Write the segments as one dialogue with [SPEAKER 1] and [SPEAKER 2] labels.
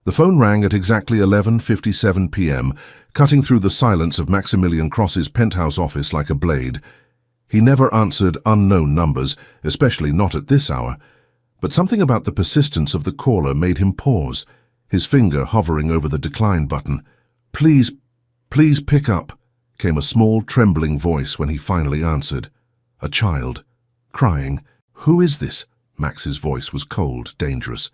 [SPEAKER 1] The phone rang at exactly 11:57 p.m., cutting through the silence of Maximilian Cross's penthouse office like a blade. He never answered unknown numbers, especially not at this hour, but something about the persistence of the caller made him pause, his finger hovering over the decline button. "Please pick up," came a small, trembling voice when he finally answered. A child, crying. "Who is this?" Max's voice was cold, dangerous.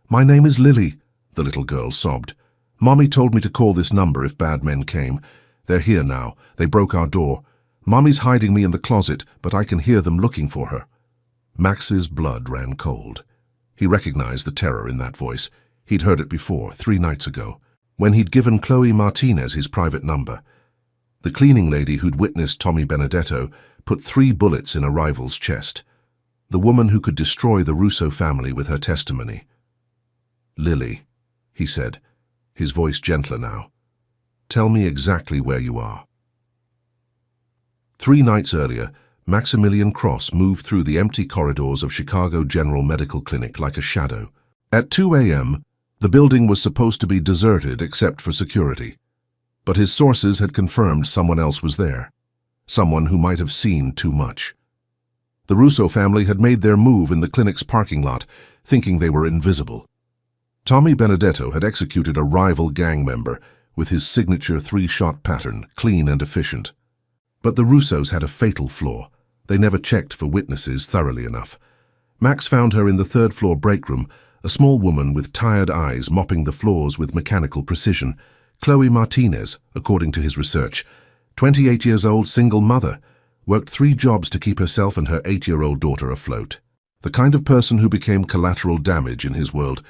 [SPEAKER 1] "My name is Lily," the little girl sobbed. "Mommy told me to call this number if bad men came. They're here now. They broke our door. Mommy's hiding me in the closet, but I can hear them looking for her." Max's blood ran cold. He recognized the terror in that voice. He'd heard it before, 3 nights ago, when he'd given Chloe Martinez his private number. The cleaning lady who'd witnessed Tommy Benedetto put 3 bullets in a rival's chest. The woman who could destroy the Russo family with her testimony. "Lily," he said, his voice gentler now. "Tell me exactly where you are." 3 nights earlier, Maximilian Cross moved through the empty corridors of Chicago General Medical Clinic like a shadow. At 2 a.m., the building was supposed to be deserted except for security. But his sources had confirmed someone else was there. Someone who might have seen too much. The Russo family had made their move in the clinic's parking lot, thinking they were invisible. Tommy Benedetto had executed a rival gang member with his signature 3-shot pattern, clean and efficient. But the Russos had a fatal flaw. They never checked for witnesses thoroughly enough. Max found her in the 3rd-floor break room, a small woman with tired eyes mopping the floors with mechanical precision. Chloe Martinez, according to his research, 28 years old, single mother, worked 3 jobs to keep herself and her 8-year-old daughter afloat. The kind of person who became collateral damage in his world.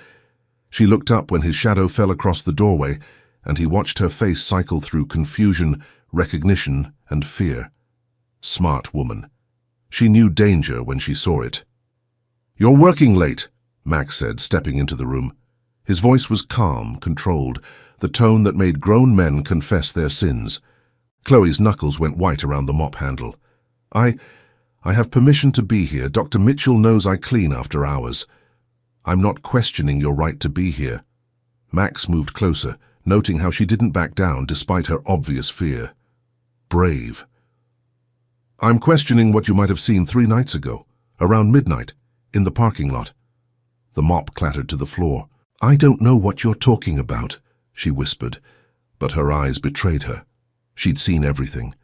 [SPEAKER 1] She looked up when his shadow fell across the doorway, and he watched her face cycle through confusion, recognition, and fear. Smart woman. She knew danger when she saw it. "You're working late," Max said, stepping into the room. His voice was calm, controlled, the tone that made grown men confess their sins. Chloe's knuckles went white around the mop handle. I have permission to be here. Dr. Mitchell knows I clean after hours. I'm not questioning your right to be here." Max moved closer, noting how she didn't back down despite her obvious fear. Brave. "I'm questioning what you might have seen 3 nights ago, around midnight, in the parking lot." The mop clattered to the floor. "I don't know what you're talking about," she whispered, but her eyes betrayed her. She'd seen everything.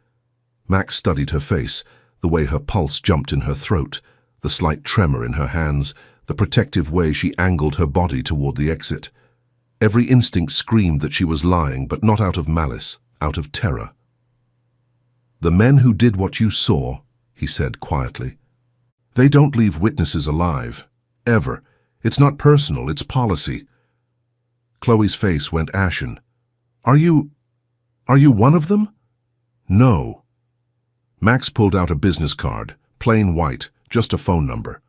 [SPEAKER 1] Max studied her face, the way her pulse jumped in her throat, the slight tremor in her hands, the protective way she angled her body toward the exit. Every instinct screamed that she was lying, but not out of malice, out of terror. "The men who did what you saw," he said quietly, "they don't leave witnesses alive. Ever. It's not personal, it's policy." Chloe's face went ashen. Are you one of them?" "No." Max pulled out a business card, plain white, just a phone number.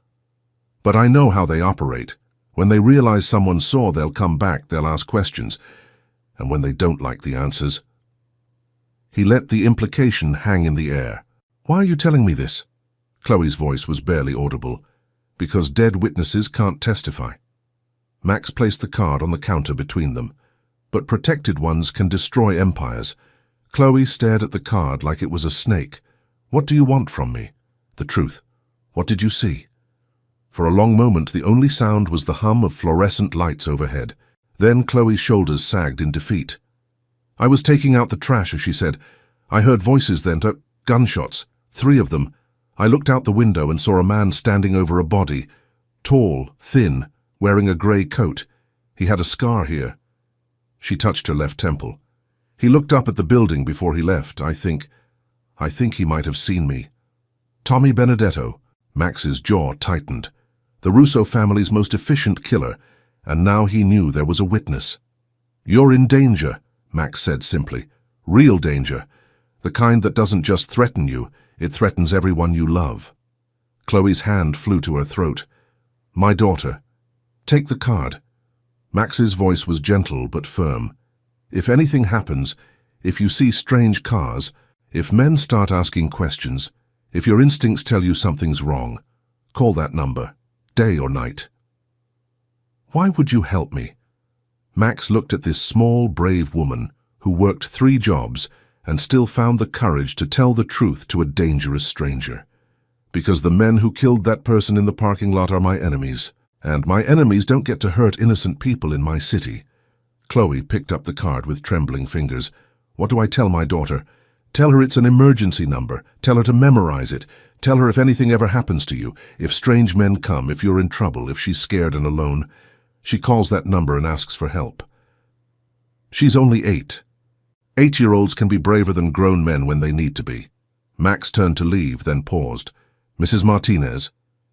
[SPEAKER 1] "But I know how they operate. When they realize someone saw, they'll come back, they'll ask questions. And when they don't like the answers..." He let the implication hang in the air. "Why are you telling me this?" Chloe's voice was barely audible. "Because dead witnesses can't testify." Max placed the card on the counter between them. "But protected ones can destroy empires." Chloe stared at the card like it was a snake. "What do you want from me?" "The truth. What did you see?" For a long moment, the only sound was the hum of fluorescent lights overhead. Then Chloe's shoulders sagged in defeat. "I was taking out the trash," she said. "I heard voices then, gunshots, 3 of them. I looked out the window and saw a man standing over a body. Tall, thin, wearing a grey coat. He had a scar here." She touched her left temple. "He looked up at the building before he left. I think he might have seen me." Tommy Benedetto. Max's jaw tightened. The Russo family's most efficient killer, and now he knew there was a witness. "You're in danger," Max said simply. "Real danger. The kind that doesn't just threaten you, it threatens everyone you love." Chloe's hand flew to her throat. "My daughter. Take the card." Max's voice was gentle but firm. "If anything happens, if you see strange cars, if men start asking questions, if your instincts tell you something's wrong, call that number, day or night." "Why would you help me?" Max looked at this small, brave woman who worked 3 jobs and still found the courage to tell the truth to a dangerous stranger. Because the men who killed that person in the parking lot are my enemies, and my enemies don't get to hurt innocent people in my city. Chloe picked up the card with trembling fingers. What do I tell my daughter? Tell her it's an emergency number. Tell her to memorize it. Tell her if anything ever happens to you, if strange men come, if you're in trouble, if she's scared and alone. She calls that number and asks for help. She's only 8. 8-year-olds can be braver than grown men when they need to be. Max turned to leave, then paused. Mrs. Martinez,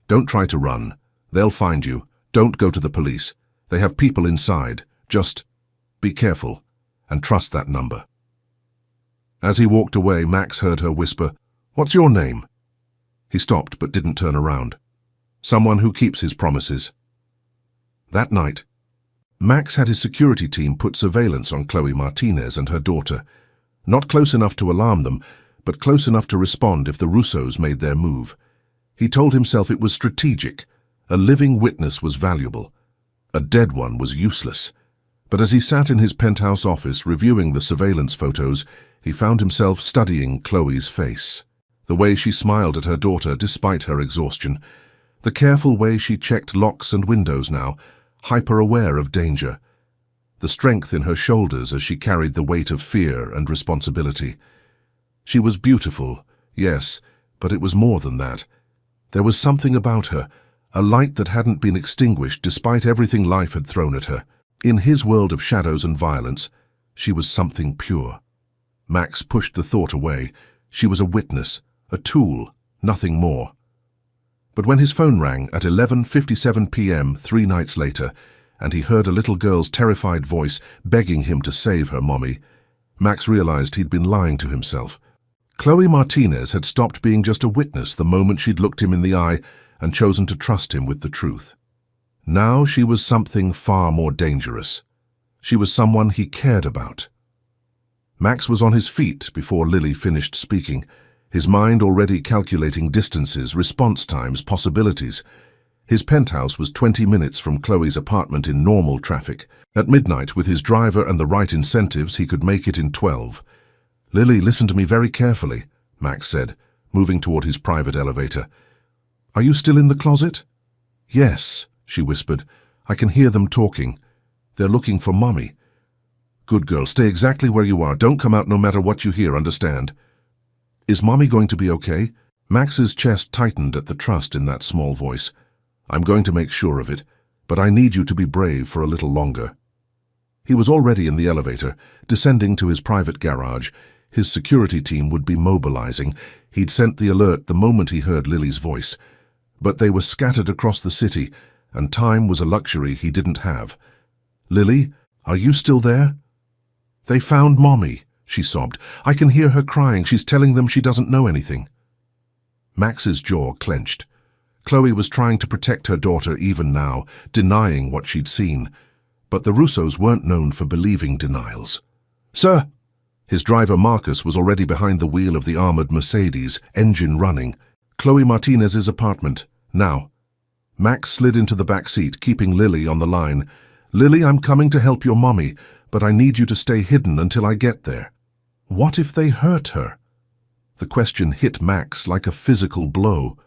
[SPEAKER 1] don't try to run. They'll find you. Don't go to the police. They have people inside. Just be careful and trust that number. As he walked away, Max heard her whisper, "What's your name?" He stopped but didn't turn around. Someone who keeps his promises. That night, Max had his security team put surveillance on Chloe Martinez and her daughter. Not close enough to alarm them, but close enough to respond if the Russos made their move. He told himself it was strategic. A living witness was valuable. A dead one was useless. But as he sat in his penthouse office reviewing the surveillance photos, he found himself studying Chloe's face. The way she smiled at her daughter despite her exhaustion. The careful way she checked locks and windows now, hyper-aware of danger. The strength in her shoulders as she carried the weight of fear and responsibility. She was beautiful, yes, but it was more than that. There was something about her, a light that hadn't been extinguished despite everything life had thrown at her. In his world of shadows and violence, she was something pure. Max pushed the thought away. She was a witness, a tool, nothing more. But when his phone rang at 11:57 p.m. 3 nights later, and he heard a little girl's terrified voice begging him to save her mommy, Max realized he'd been lying to himself. Chloe Martinez had stopped being just a witness the moment she'd looked him in the eye and chosen to trust him with the truth. Now she was something far more dangerous. She was someone he cared about. Max was on his feet before Lily finished speaking, his mind already calculating distances, response times, possibilities. His penthouse was 20 minutes from Chloe's apartment in normal traffic. At midnight, with his driver and the right incentives, he could make it in 12. "Lily, listen to me very carefully," Max said, moving toward his private elevator. "Are you still in the closet?" "Yes," she whispered. "I can hear them talking. They're looking for Mommy." "Good girl, stay exactly where you are. Don't come out no matter what you hear, understand?" "Is Mommy going to be okay?" Max's chest tightened at the trust in that small voice. "I'm going to make sure of it, but I need you to be brave for a little longer." He was already in the elevator, descending to his private garage. His security team would be mobilizing. He'd sent the alert the moment he heard Lily's voice. But they were scattered across the city, and time was a luxury he didn't have. "Lily, are you still there?" "They found Mommy," she sobbed. "I can hear her crying. She's telling them she doesn't know anything." Max's jaw clenched. Chloe was trying to protect her daughter even now, denying what she'd seen. But the Russos weren't known for believing denials. "Sir!" His driver Marcus was already behind the wheel of the armored Mercedes, engine running. "Chloe Martinez's apartment, now." Max slid into the back seat, keeping Lily on the line. "Lily, I'm coming to help your mommy, but I need you to stay hidden until I get there." What if they hurt her? The question hit Max like a physical blow.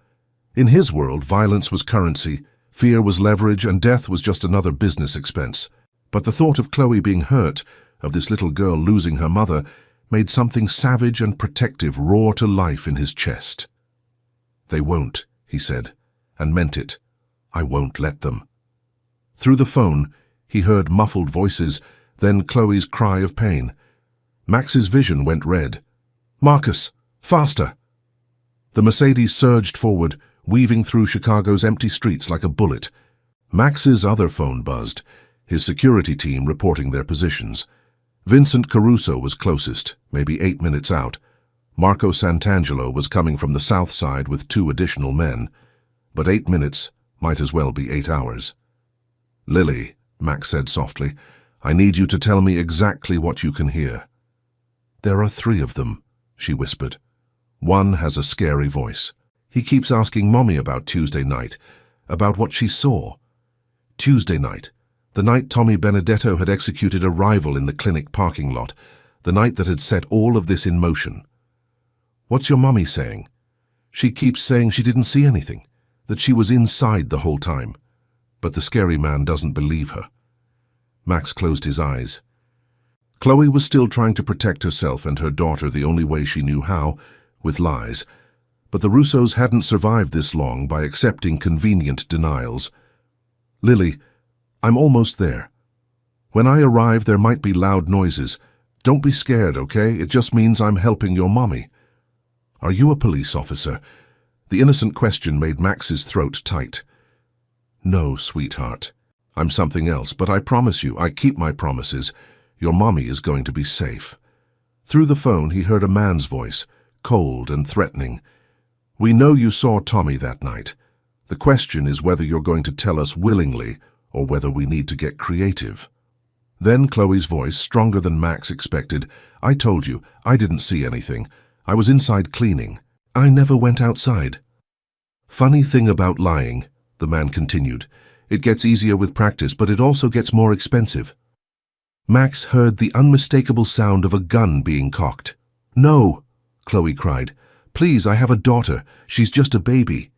[SPEAKER 1] In his world, violence was currency, fear was leverage, and death was just another business expense. But the thought of Chloe being hurt, of this little girl losing her mother, made something savage and protective roar to life in his chest. "They won't," he said, and meant it. "I won't let them." Through the phone, he heard muffled voices, then Chloe's cry of pain. Max's vision went red. "Marcus, faster!" The Mercedes surged forward, weaving through Chicago's empty streets like a bullet. Max's other phone buzzed, his security team reporting their positions. Vincent Caruso was closest, maybe 8 minutes out. Marco Santangelo was coming from the south side with 2 additional men. But 8 minutes might as well be 8 hours. "Lily," Max said softly, "I need you to tell me exactly what you can hear." "There are 3 of them," she whispered. "One has a scary voice. He keeps asking Mommy about Tuesday night, about what she saw. Tuesday night, The night Tommy Benedetto had executed a rival in the clinic parking lot, the night that had set all of this in motion. "What's your mummy saying?" "She keeps saying she didn't see anything, that she was inside the whole time. But the scary man doesn't believe her." Max closed his eyes. Chloe was still trying to protect herself and her daughter the only way she knew how, with lies. But the Russos hadn't survived this long by accepting convenient denials. "Lily, I'm almost there. When I arrive, there might be loud noises. Don't be scared, okay? It just means I'm helping your mommy." "Are you a police officer?" The innocent question made Max's throat tight. "No, sweetheart. I'm something else, but I promise you, I keep my promises. Your mommy is going to be safe." Through the phone, he heard a man's voice, cold and threatening. "We know you saw Tommy that night. The question is whether you're going to tell us willingly or whether we need to get creative." Then Chloe's voice, stronger than Max expected. "I told you, I didn't see anything. I was inside cleaning. I never went outside." "Funny thing about lying," the man continued. "It gets easier with practice, but it also gets more expensive." Max heard the unmistakable sound of a gun being cocked. "No!" Chloe cried. "Please, I have a daughter. She's just a baby."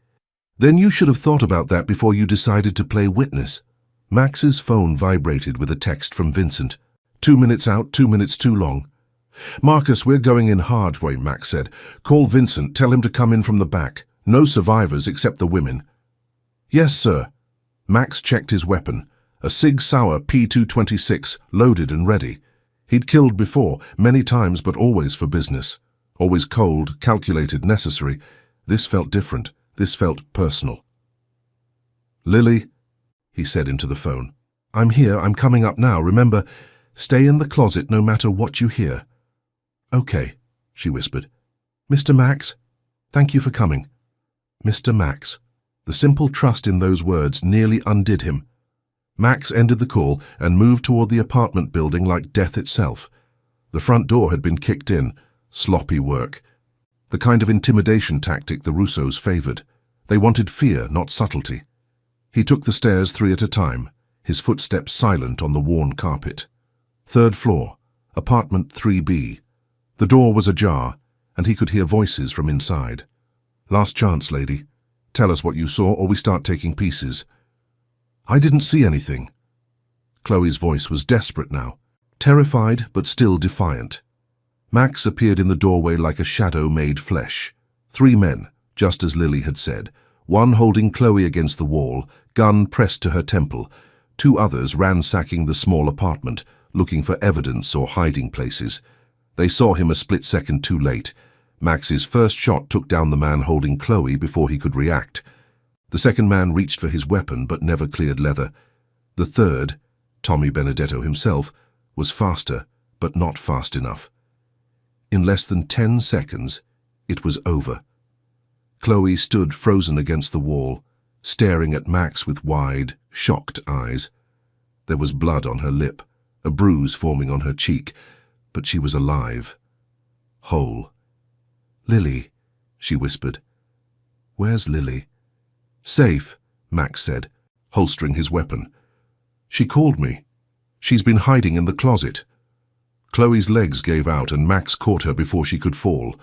[SPEAKER 1] "Then you should have thought about that before you decided to play witness." Max's phone vibrated with a text from Vincent. 2 minutes out, 2 minutes too long." "Marcus, we're going in hard way," Max said. "Call Vincent, tell him to come in from the back. No survivors except the women." "Yes, sir." Max checked his weapon. A Sig Sauer P226, loaded and ready. He'd killed before, many times, but always for business. Always cold, calculated, necessary. This felt different. This felt personal. "Lily," he said into the phone. "I'm here. I'm coming up now. Remember, stay in the closet no matter what you hear." "Okay," she whispered. "Mr. Max, thank you for coming." Mr. Max. The simple trust in those words nearly undid him. Max ended the call and moved toward the apartment building like death itself. The front door had been kicked in. Sloppy work. The kind of intimidation tactic the Russos favored. They wanted fear, not subtlety. He took the stairs 3 at a time, his footsteps silent on the worn carpet. 3rd floor, apartment 3B. The door was ajar, and he could hear voices from inside. "Last chance, lady. Tell us what you saw or we start taking pieces." "I didn't see anything." Chloe's voice was desperate now, terrified but still defiant. Max appeared in the doorway like a shadow made flesh. 3 men, just as Lily had said, one holding Chloe against the wall, gun pressed to her temple. 2 others ransacking the small apartment, looking for evidence or hiding places. They saw him a split second too late. Max's first shot took down the man holding Chloe before he could react. The second man reached for his weapon but never cleared leather. The third, Tommy Benedetto himself, was faster but not fast enough. In less than 10 seconds, it was over. Chloe stood frozen against the wall, staring at Max with wide, shocked eyes. There was blood on her lip, a bruise forming on her cheek, but she was alive. Whole. "Lily," she whispered. "Where's Lily?" "Safe," Max said, holstering his weapon. "She called me. She's been hiding in the closet." Chloe's legs gave out and Max caught her before she could fall.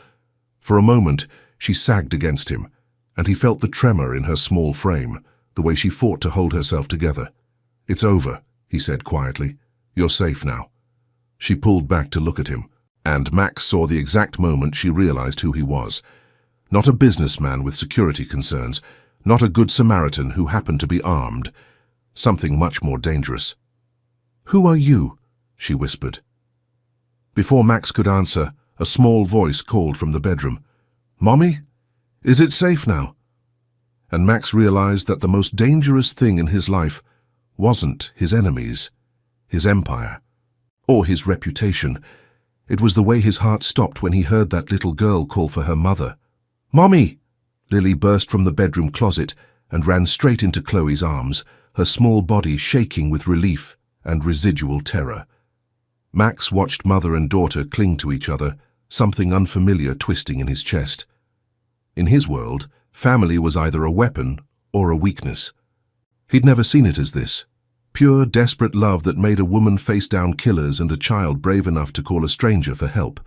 [SPEAKER 1] For a moment, she sagged against him, and he felt the tremor in her small frame, the way she fought to hold herself together. "It's over," he said quietly. "You're safe now." She pulled back to look at him, and Max saw the exact moment she realized who he was. Not a businessman with security concerns, not a good Samaritan who happened to be armed. Something much more dangerous. "Who are you?" she whispered. Before Max could answer, a small voice called from the bedroom. "Mommy? Is it safe now?" And Max realized that the most dangerous thing in his life wasn't his enemies, his empire, or his reputation. It was the way his heart stopped when he heard that little girl call for her mother. "Mommy!" Lily burst from the bedroom closet and ran straight into Chloe's arms, her small body shaking with relief and residual terror. Max watched mother and daughter cling to each other, something unfamiliar twisting in his chest. In his world, family was either a weapon or a weakness. He'd never seen it as this, Pure, desperate love that made a woman face down killers and a child brave enough to call a stranger for help.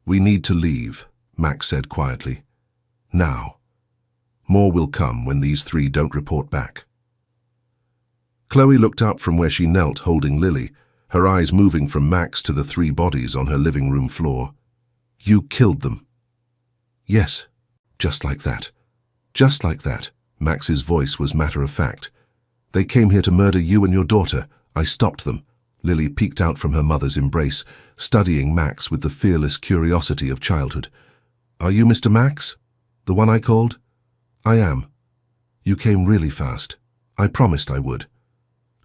[SPEAKER 1] "We need to leave," Max said quietly. "Now. More will come when these three don't report back." Chloe looked up from where she knelt holding Lily, her eyes moving from Max to the three bodies on her living room floor. "You killed them." "Yes, just like that. Just like that." Max's voice was matter-of-fact. "They came here to murder you and your daughter. I stopped them." Lily peeked out from her mother's embrace, studying Max with the fearless curiosity of childhood. "Are you Mr. Max? The one I called?" "I am. You came really fast. I promised I would."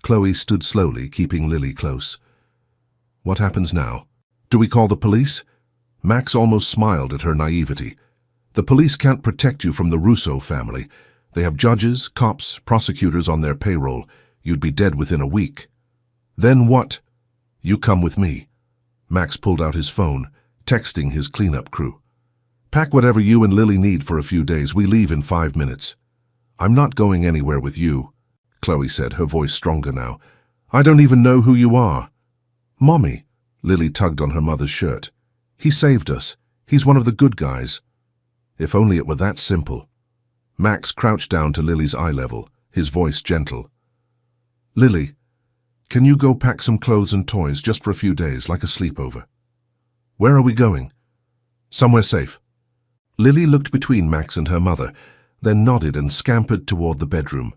[SPEAKER 1] Chloe stood slowly, keeping Lily close. "What happens now? Do we call the police?" Max almost smiled at her naivety. "The police can't protect you from the Russo family. They have judges, cops, prosecutors on their payroll. You'd be dead within a week." "Then what?" "You come with me." Max pulled out his phone, texting his cleanup crew. "Pack whatever you and Lily need for a few days. We leave in 5 minutes." "I'm not going anywhere with you," Chloe said, her voice stronger now. "I don't even know who you are." "Mommy," Lily tugged on her mother's shirt. "He saved us. He's one of the good guys." If only it were that simple. Max crouched down to Lily's eye level, his voice gentle. "Lily, can you go pack some clothes and toys just for a few days, like a sleepover?" "Where are we going?" "Somewhere safe." Lily looked between Max and her mother, then nodded and scampered toward the bedroom.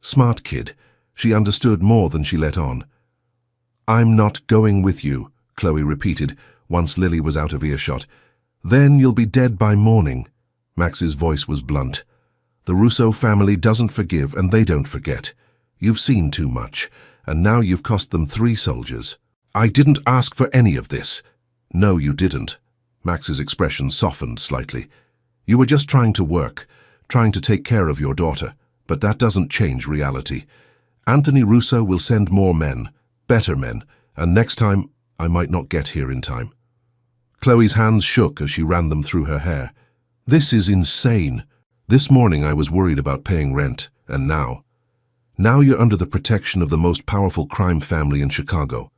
[SPEAKER 1] Smart kid. She understood more than she let on. "I'm not going with you," Chloe repeated, once Lily was out of earshot. "Then you'll be dead by morning." Max's voice was blunt. "The Russo family doesn't forgive and they don't forget. You've seen too much, and now you've cost them 3 soldiers. I didn't ask for any of this." "No, you didn't." Max's expression softened slightly. "You were just trying to work, trying to take care of your daughter, but that doesn't change reality. Anthony Russo will send more men, better men, and next time I might not get here in time." Chloe's hands shook as she ran them through her hair. "This is insane. This morning I was worried about paying rent, and now you're under the protection of the most powerful crime family in Chicago."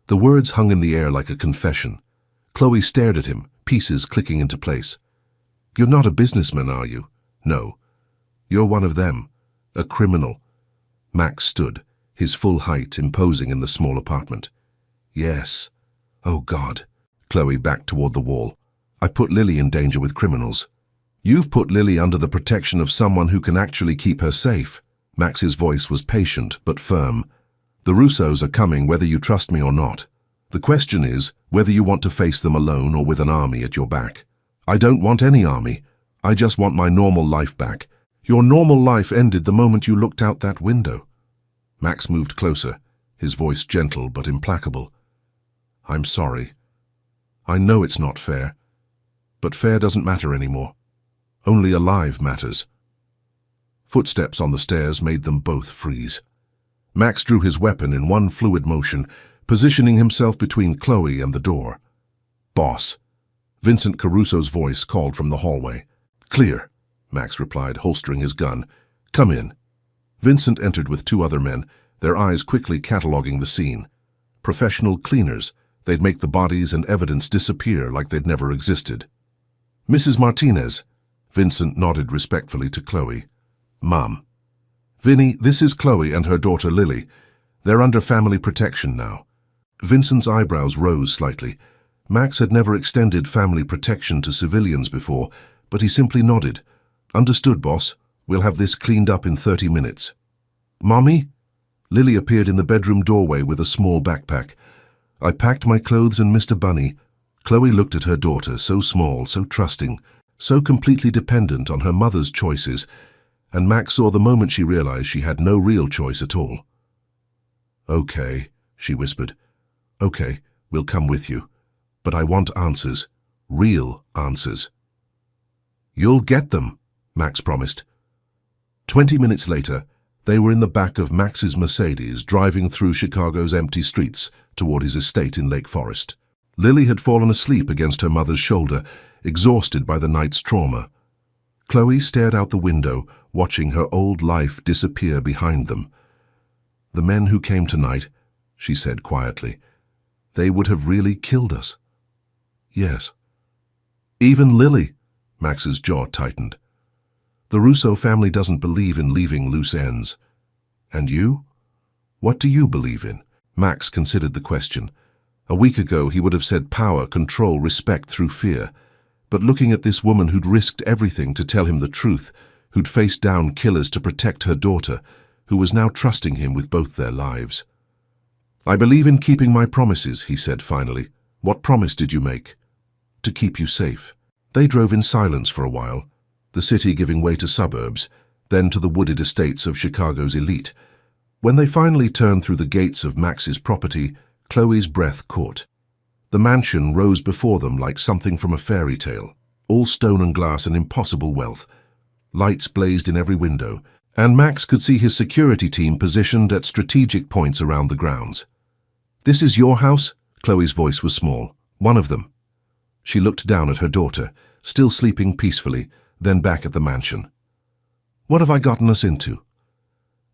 [SPEAKER 1] The words hung in the air like a confession. Chloe stared at him, pieces clicking into place. "You're not a businessman, are you?" "No. You're one of them. A criminal." Max stood, his full height imposing in the small apartment. "Yes. Oh God." Chloe backed toward the wall. "I put Lily in danger with criminals." "You've put Lily under the protection of someone who can actually keep her safe." Max's voice was patient but firm. "The Russos are coming whether you trust me or not. The question is whether you want to face them alone or with an army at your back." "I don't want any army. I just want my normal life back." "Your normal life ended the moment you looked out that window." Max moved closer, his voice gentle but implacable. "I'm sorry. I know it's not fair, but fair doesn't matter anymore. Only alive matters." Footsteps on the stairs made them both freeze. Max drew his weapon in one fluid motion, positioning himself between Chloe and the door. "Boss." Vincent Carusso's voice called from the hallway. "Clear," Max replied, holstering his gun. "Come in." Vincent entered with 2 other men, their eyes quickly cataloging the scene. Professional cleaners. They'd make the bodies and evidence disappear like they'd never existed. "Mrs. Martinez." Vincent nodded respectfully to Chloe. "Mom." "Vinny, this is Chloe and her daughter Lily. They're under family protection now." Vincent's eyebrows rose slightly. Max had never extended family protection to civilians before, but he simply nodded. "Understood, boss. We'll have this cleaned up in 30 minutes. "Mommy?" Lily appeared in the bedroom doorway with a small backpack. "I packed my clothes and Mr. Bunny." Chloe looked at her daughter, so small, so trusting, so completely dependent on her mother's choices, and Max saw the moment she realized she had no real choice at all. "Okay," she whispered. "Okay, we'll come with you. But I want answers. Real answers." "You'll get them," Max promised. 20 minutes later, they were in the back of Max's Mercedes, driving through Chicago's empty streets toward his estate in Lake Forest. Lily had fallen asleep against her mother's shoulder, exhausted by the night's trauma. Chloe stared out the window, watching her old life disappear behind them. "The men who came tonight," she said quietly, "they would have really killed us." "Yes." "Even Lily?" Max's jaw tightened. "The Russo family doesn't believe in leaving loose ends." "And you? What do you believe in?" Max considered the question. A week ago he would have said power, control, respect through fear. But looking at this woman who'd risked everything to tell him the truth, who'd faced down killers to protect her daughter, who was now trusting him with both their lives. "I believe in keeping my promises," he said finally. "What promise did you make?" "To keep you safe." They drove in silence for a while, the city giving way to suburbs, then to the wooded estates of Chicago's elite. When they finally turned through the gates of Max's property, Chloe's breath caught. The mansion rose before them like something from a fairy tale, all stone and glass and impossible wealth. Lights blazed in every window, and Max could see his security team positioned at strategic points around the grounds. "This is your house?" Chloe's voice was small. "One of them." She looked down at her daughter, still sleeping peacefully, then back at the mansion. "What have I gotten us into?"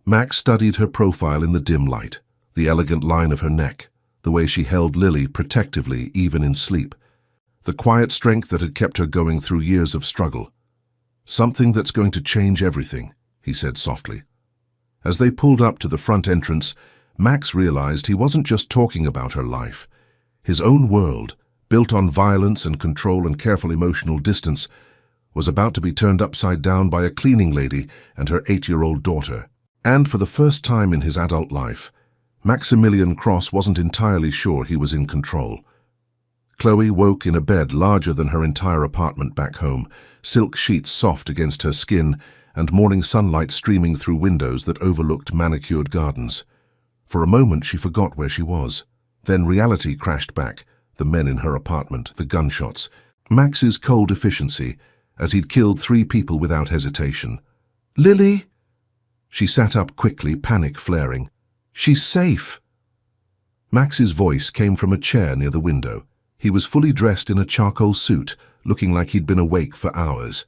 [SPEAKER 1] Max studied her profile in the dim light, the elegant line of her neck, the way she held Lily protectively even in sleep, the quiet strength that had kept her going through years of struggle. "Something that's going to change everything," he said softly. As they pulled up to the front entrance, Max realized he wasn't just talking about her life. His own world, built on violence and control and careful emotional distance, was about to be turned upside down by a cleaning lady and her 8-year-old daughter. And for the first time in his adult life, Maximilian Cross wasn't entirely sure he was in control. Chloe woke in a bed larger than her entire apartment back home, silk sheets soft against her skin and morning sunlight streaming through windows that overlooked manicured gardens. For a moment she forgot where she was. Then reality crashed back, the men in her apartment, the gunshots, Max's cold efficiency, as he'd killed 3 people without hesitation. "Lily!" She sat up quickly, panic flaring. "She's safe!" Max's voice came from a chair near the window. He was fully dressed in a charcoal suit, looking like he'd been awake for hours.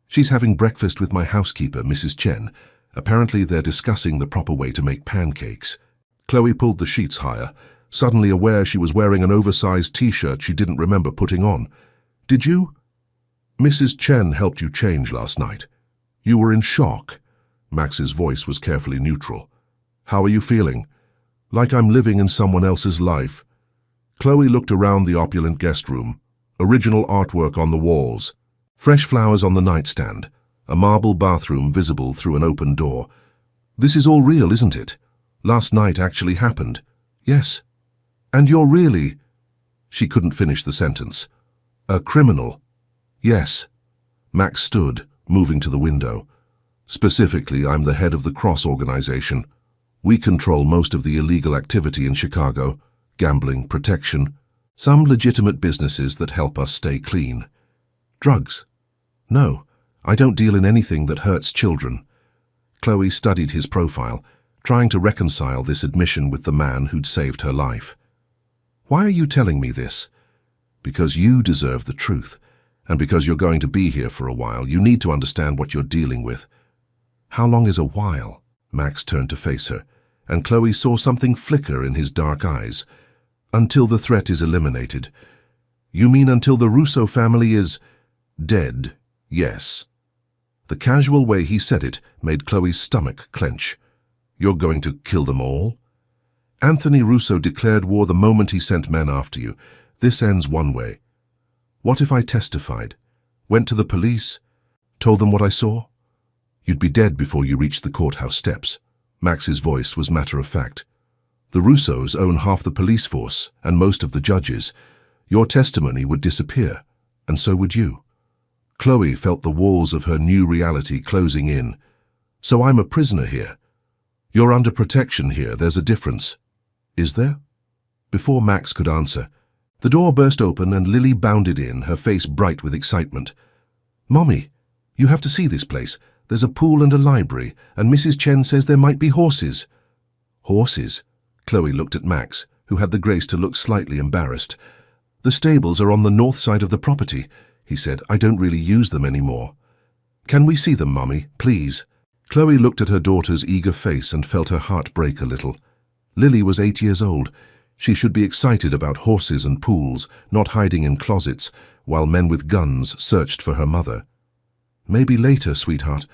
[SPEAKER 1] "She's having breakfast with my housekeeper, Mrs. Chen. Apparently they're discussing the proper way to make pancakes." Chloe pulled the sheets higher, suddenly aware she was wearing an oversized t-shirt she didn't remember putting on. "Did you?" "Mrs. Chen helped you change last night. You were in shock." Max's voice was carefully neutral. "How are you feeling?" "Like I'm living in someone else's life." Chloe looked around the opulent guest room. Original artwork on the walls, fresh flowers on the nightstand, a marble bathroom visible through an open door. "This is all real, isn't it? Last night actually happened." "Yes." "And you're really—" She couldn't finish the sentence. "A criminal?" "Yes." Max stood, moving to the window. "Specifically, I'm the head of the Cross organization. We control most of the illegal activity in Chicago, gambling, protection, some legitimate businesses that help us stay clean." "Drugs?" "No, I don't deal in anything that hurts children." Chloe studied his profile, trying to reconcile this admission with the man who'd saved her life. "Why are you telling me this?" "Because you deserve the truth, and because you're going to be here for a while, you need to understand what you're dealing with." "How long is a while?" Max turned to face her, and Chloe saw something flicker in his dark eyes. "Until the threat is eliminated." "You mean until the Russo family is—" "Dead, yes." The casual way he said it made Chloe's stomach clench. "You're going to kill them all?" "Anthony Russo declared war the moment he sent men after you. This ends one way." "What if I testified? Went to the police? Told them what I saw?" "You'd be dead before you reached the courthouse steps." Max's voice was matter-of-fact. "The Russos own half the police force and most of the judges. Your testimony would disappear, and so would you." Chloe felt the walls of her new reality closing in. "So I'm a prisoner here. You're under protection here. There's a difference." "Is there?" Before Max could answer, the door burst open and Lily bounded in, her face bright with excitement. "Mommy, you have to see this place. There's a pool and a library, and Mrs. Chen says there might be horses." "Horses?" Chloe looked at Max, who had the grace to look slightly embarrassed. "The stables are on the north side of the property," he said. "I don't really use them anymore." "Can we see them, Mommy, please?" Chloe looked at her daughter's eager face and felt her heart break a little. Lily was 8 years old. She should be excited about horses and pools, not hiding in closets, while men with guns searched for her mother. "Maybe later, sweetheart.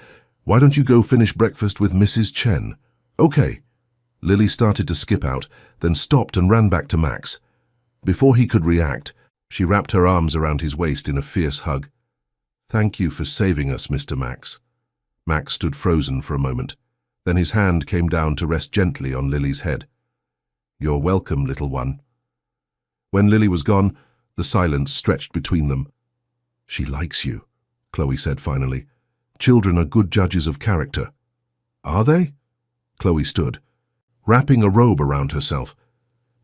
[SPEAKER 1] Why don't you go finish breakfast with Mrs. Chen?" "Okay." Lily started to skip out, then stopped and ran back to Max. Before he could react, she wrapped her arms around his waist in a fierce hug. "Thank you for saving us, Mr. Max." Max stood frozen for a moment. Then his hand came down to rest gently on Lily's head. "You're welcome, little one." When Lily was gone, the silence stretched between them. "She likes you," Chloe said finally. "Children are good judges of character." "Are they?" Chloe stood, wrapping a robe around herself.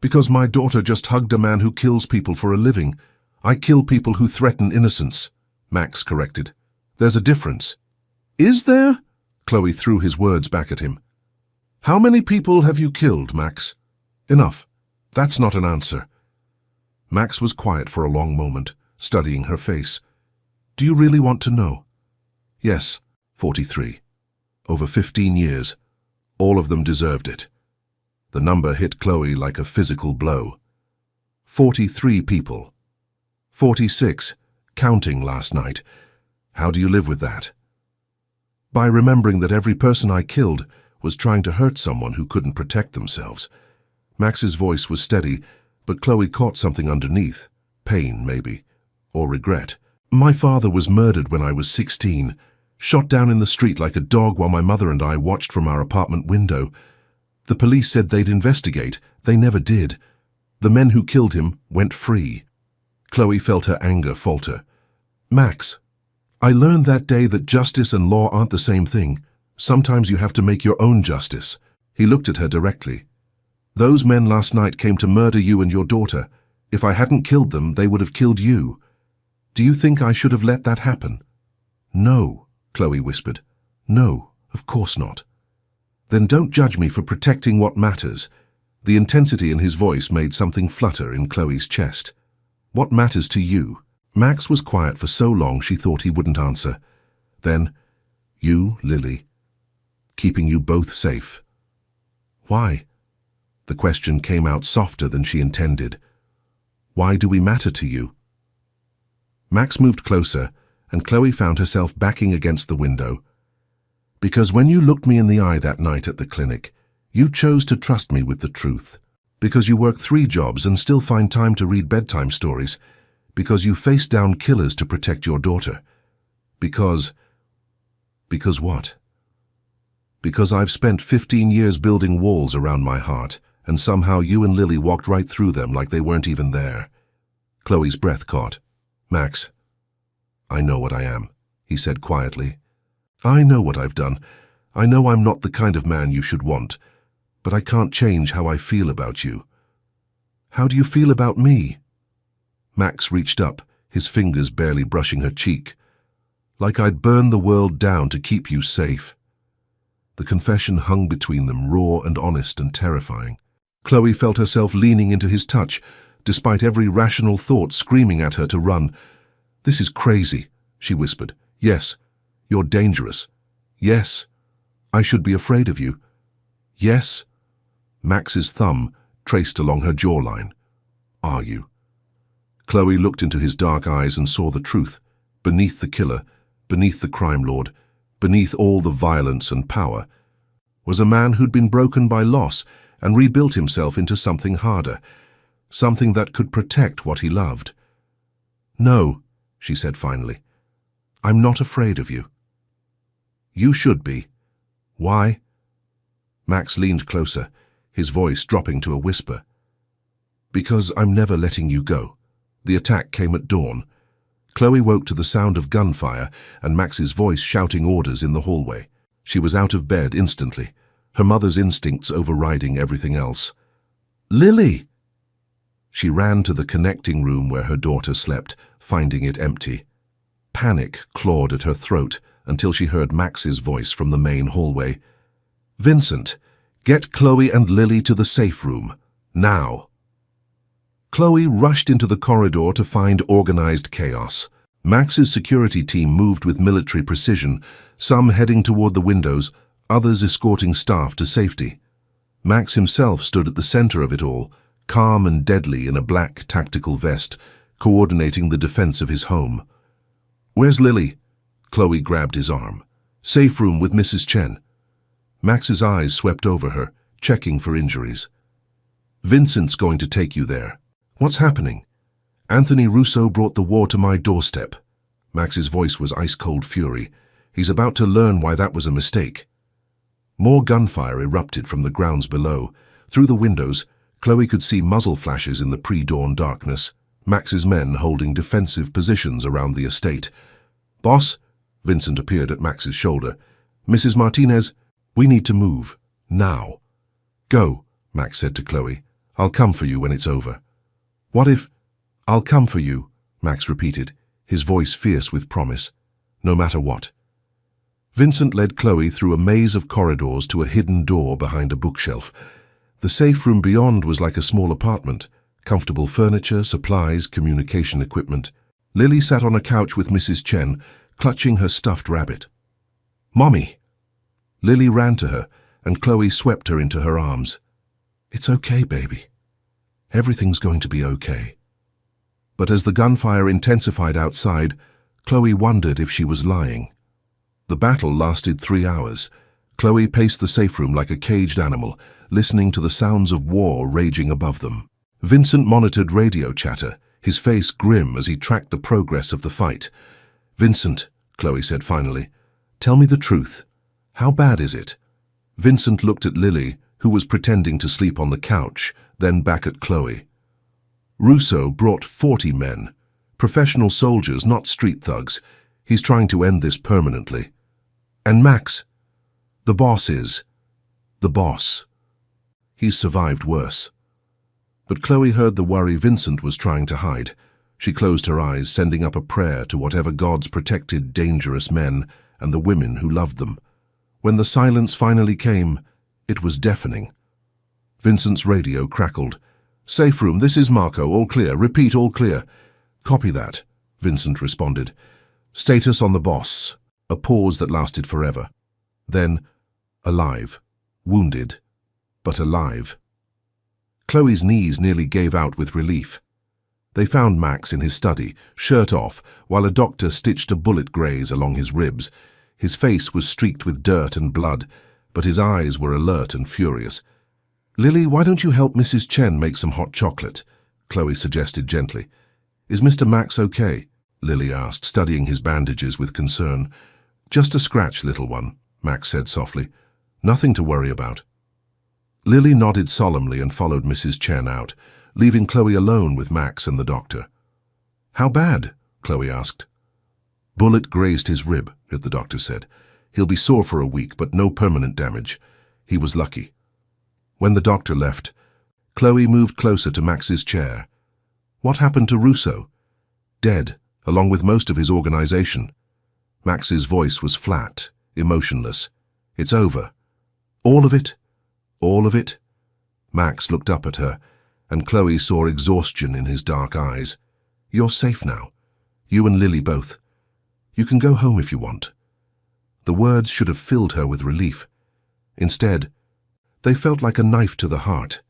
[SPEAKER 1] "Because my daughter just hugged a man who kills people for a living. I kill people who threaten innocence," Max corrected. "There's a difference." "Is there?" Chloe threw his words back at him. "How many people have you killed, Max?" "Enough. That's not an answer." Max was quiet for a long moment, studying her face. "Do you really want to know?" "Yes, 43. Over 15 years. All of them deserved it." The number hit Chloe like a physical blow. 43 people. 46, counting last night. How do you live with that? "By remembering that every person I killed was trying to hurt someone who couldn't protect themselves." Max's voice was steady, but Chloe caught something underneath. Pain, maybe. Or regret. "My father was murdered when I was 16, shot down in the street like a dog while my mother and I watched from our apartment window. The police said they'd investigate. They never did. The men who killed him went free." Chloe felt her anger falter. "Max, I learned that day that justice and law aren't the same thing. Sometimes you have to make your own justice." He looked at her directly. "Those men last night came to murder you and your daughter. If I hadn't killed them, they would have killed you. Do you think I should have let that happen?" "No," Chloe whispered. "No, of course not." "Then don't judge me for protecting what matters." The intensity in his voice made something flutter in Chloe's chest. "What matters to you?" Max was quiet for so long she thought he wouldn't answer. Then, "You, Lily. Keeping you both safe." "Why?" The question came out softer than she intended. "Why do we matter to you?" Max moved closer, and Chloe found herself backing against the window. "Because when you looked me in the eye that night at the clinic, you chose to trust me with the truth. Because you work 3 jobs and still find time to read bedtime stories. Because you face down killers to protect your daughter. Because what? Because I've spent 15 years building walls around my heart, and somehow you and Lily walked right through them like they weren't even there." Chloe's breath caught. "Max, I know what I am," he said quietly. "I know what I've done. I know I'm not the kind of man you should want, but I can't change how I feel about you." "How do you feel about me?" Max reached up, his fingers barely brushing her cheek. "Like I'd burn the world down to keep you safe." The confession hung between them, raw and honest and terrifying. Chloe felt herself leaning into his touch, despite every rational thought screaming at her to run. "This is crazy," she whispered. "Yes, you're dangerous. Yes, I should be afraid of you. Yes." Max's thumb traced along her jawline. "Are you?" Chloe looked into his dark eyes and saw the truth. Beneath the killer, beneath the crime lord, beneath all the violence and power, was a man who'd been broken by loss and rebuilt himself into something harder, something that could protect what he loved. "No," she said finally. "I'm not afraid of you." "You should be." "Why?" Max leaned closer, his voice dropping to a whisper. "Because I'm never letting you go." The attack came at dawn. Chloe woke to the sound of gunfire and Max's voice shouting orders in the hallway. She was out of bed instantly, her mother's instincts overriding everything else. "Lily!" She ran to the connecting room where her daughter slept, finding it empty. Panic clawed at her throat until she heard Max's voice from the main hallway. "Vincent, get Chloe and Lily to the safe room. Now." Chloe rushed into the corridor to find organized chaos. Max's security team moved with military precision, some heading toward the windows, others escorting staff to safety. Max himself stood at the center of it all, calm and deadly in a black tactical vest, coordinating the defense of his home. "Where's Lily?" Chloe grabbed his arm. "Safe room with Mrs. Chen." Max's eyes swept over her, checking for injuries. "Vincent's going to take you there." "What's happening?" "Anthony Russo brought the war to my doorstep." Max's voice was ice-cold fury. "He's about to learn why that was a mistake." More gunfire erupted from the grounds below. Through the windows, Chloe could see muzzle flashes in the pre-dawn darkness, Max's men holding defensive positions around the estate. "Boss?" Vincent appeared at Max's shoulder. "Mrs. Martinez, we need to move. Now." "Go," Max said to Chloe. "I'll come for you when it's over." "What if—" "I'll come for you," Max repeated, his voice fierce with promise. "No matter what." Vincent led Chloe through a maze of corridors to a hidden door behind a bookshelf. The safe room beyond was like a small apartment. Comfortable furniture, supplies, communication equipment. Lily sat on a couch with Mrs. Chen, clutching her stuffed rabbit. "Mommy!" Lily ran to her, and Chloe swept her into her arms. "It's okay, baby. Everything's going to be okay." But as the gunfire intensified outside, Chloe wondered if she was lying. The battle lasted 3 hours. Chloe paced the safe room like a caged animal, listening to the sounds of war raging above them. Vincent monitored radio chatter, his face grim as he tracked the progress of the fight. "Vincent," Chloe said finally, "tell me the truth. How bad is it?" Vincent looked at Lily, who was pretending to sleep on the couch, then back at Chloe. "Russo brought 40 men. Professional soldiers, not street thugs. He's trying to end this permanently. And Max? The boss is. The boss. He's survived worse." But Chloe heard the worry Vincent was trying to hide. She closed her eyes, sending up a prayer to whatever gods protected dangerous men and the women who loved them. When the silence finally came, it was deafening. Vincent's radio crackled. "Safe room, this is Marco, all clear. Repeat, all clear." "Copy that," Vincent responded. "Status on the boss." A pause that lasted forever. Then, alive. Wounded, but alive. Chloe's knees nearly gave out with relief. They found Max in his study, shirt off, while a doctor stitched a bullet graze along his ribs. His face was streaked with dirt and blood, but his eyes were alert and furious. "Lily, why don't you help Mrs. Chen make some hot chocolate?" Chloe suggested gently. "Is Mr. Max okay?" Lily asked, studying his bandages with concern. "Just a scratch, little one," Max said softly. "Nothing to worry about." Lily nodded solemnly and followed Mrs. Chen out, leaving Chloe alone with Max and the doctor. "How bad?" Chloe asked. "Bullet grazed his rib," the doctor said. "He'll be sore for a week, but no permanent damage. He was lucky." When the doctor left, Chloe moved closer to Max's chair. "What happened to Russo?" "Dead, along with most of his organization." Max's voice was flat, emotionless. "It's over." "All of it? All of it?" Max looked up at her, and Chloe saw exhaustion in his dark eyes. "You're safe now. You and Lily both. You can go home if you want." The words should have filled her with relief. Instead, they felt like a knife to the heart.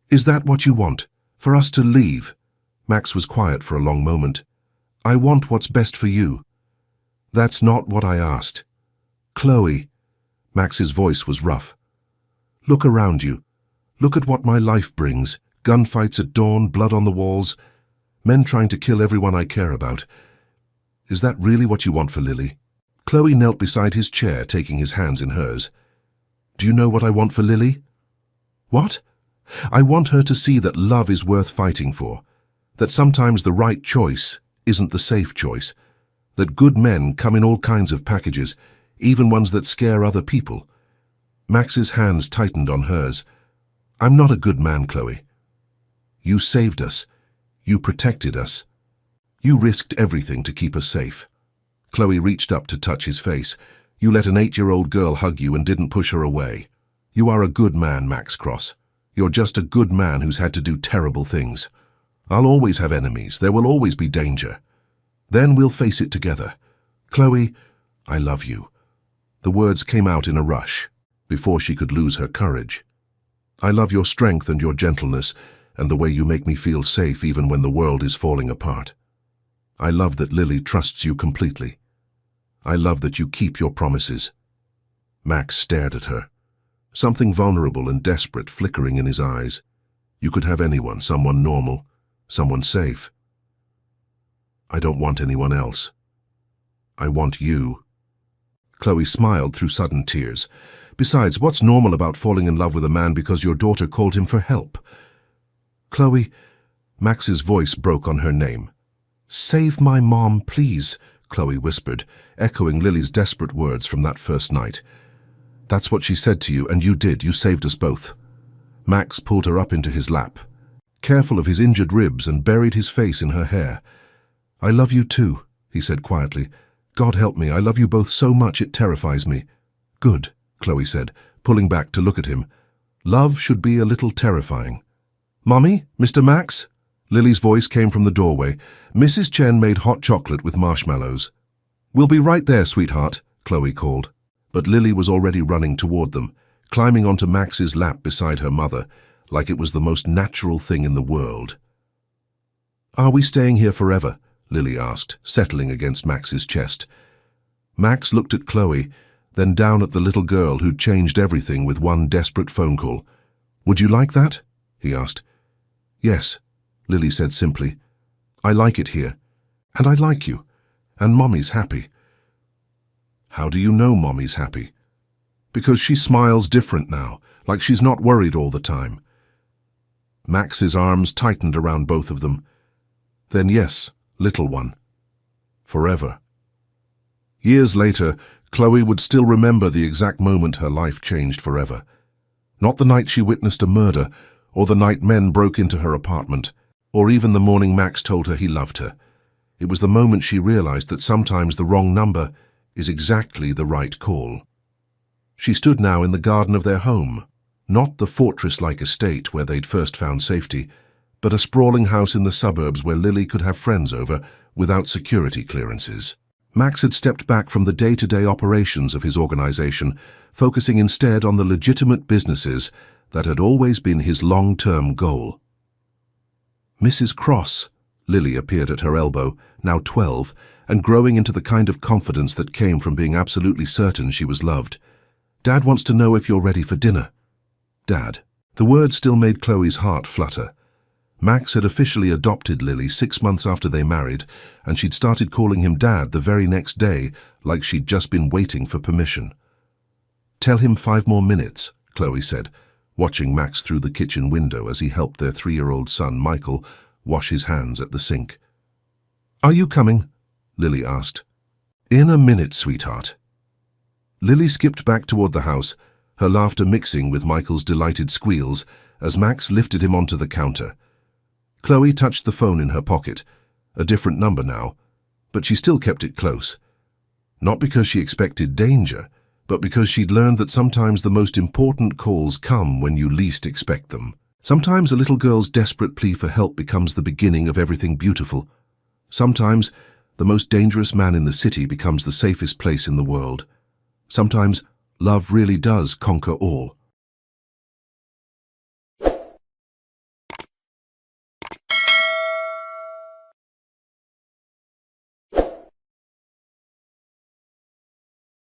[SPEAKER 1] "Is that what you want? For us to leave?" Max was quiet for a long moment. "I want what's best for you." "That's not what I asked." "Chloe." Max's voice was rough. "Look around you. Look at what my life brings. Gunfights at dawn, blood on the walls. Men trying to kill everyone I care about. Is that really what you want for Lily?" Chloe knelt beside his chair, taking his hands in hers. "Do you know what I want for Lily?" "What?" "I want her to see that love is worth fighting for. That sometimes the right choice isn't the safe choice. That good men come in all kinds of packages, even ones that scare other people." Max's hands tightened on hers. "I'm not a good man, Chloe. You saved us. You protected us. You risked everything to keep us safe." Chloe reached up to touch his face. "You let an 8-year-old girl hug you and didn't push her away. You are a good man, Max Cross. You're just a good man who's had to do terrible things. I'll always have enemies. There will always be danger. Then we'll face it together. Chloe, I love you." The words came out in a rush, before she could lose her courage. "I love your strength and your gentleness, and the way you make me feel safe even when the world is falling apart. I love that Lily trusts you completely. I love that you keep your promises." Max stared at her, something vulnerable and desperate flickering in his eyes. You could have anyone, someone normal, someone safe. "I don't want anyone else. I want you." Chloe smiled through sudden tears. "Besides, what's normal about falling in love with a man because your daughter called him for help?" "Chloe," Max's voice broke on her name. "Save my mom, please," Chloe whispered, echoing Lily's desperate words from that first night. "That's what she said to you, and you did. You saved us both." Max pulled her up into his lap, careful of his injured ribs, and buried his face in her hair. "I love you too," he said quietly. "God help me, I love you both so much it terrifies me." "Good," Chloe said, pulling back to look at him. "Love should be a little terrifying." "Mommy? Mr. Max?" Lily's voice came from the doorway. Mrs. Chen made hot chocolate with marshmallows. "We'll be right there, sweetheart," Chloe called. But Lily was already running toward them, climbing onto Max's lap beside her mother, like it was the most natural thing in the world. "Are we staying here forever?" Lily asked, settling against Max's chest. Max looked at Chloe, then down at the little girl who'd changed everything with one desperate phone call. "Would you like that?" he asked. "Yes," Lily said simply. "I like it here. And I like you. And Mommy's happy." "How do you know Mommy's happy?" "Because she smiles different now, like she's not worried all the time." Max's arms tightened around both of them. "Then yes, little one. Forever." Years later, Chloe would still remember the exact moment her life changed forever. Not the night she witnessed a murder, or the night men broke into her apartment, or even the morning Max told her he loved her. It was the moment she realized that sometimes the wrong number is exactly the right call. She stood now in the garden of their home, not the fortress-like estate where they'd first found safety, but a sprawling house in the suburbs where Lily could have friends over without security clearances. Max had stepped back from the day-to-day operations of his organization, focusing instead on the legitimate businesses that had always been his long-term goal. "Mrs. Cross," Lily appeared at her elbow, now 12, and growing into the kind of confidence that came from being absolutely certain she was loved. "Dad wants to know if you're ready for dinner." "Dad." The word still made Chloe's heart flutter. Max had officially adopted Lily 6 months after they married, and she'd started calling him Dad the very next day, like she'd just been waiting for permission. "Tell him 5 more minutes," Chloe said, watching Max through the kitchen window as he helped their 3-year-old son, Michael, wash his hands at the sink. "Are you coming?" Lily asked. "In a minute, sweetheart." Lily skipped back toward the house, her laughter mixing with Michael's delighted squeals as Max lifted him onto the counter. Chloe touched the phone in her pocket, a different number now, but she still kept it close. Not because she expected danger, but because she'd learned that sometimes the most important calls come when you least expect them. Sometimes a little girl's desperate plea for help becomes the beginning of everything beautiful. Sometimes the most dangerous man in the city becomes the safest place in the world. Sometimes love really does conquer all.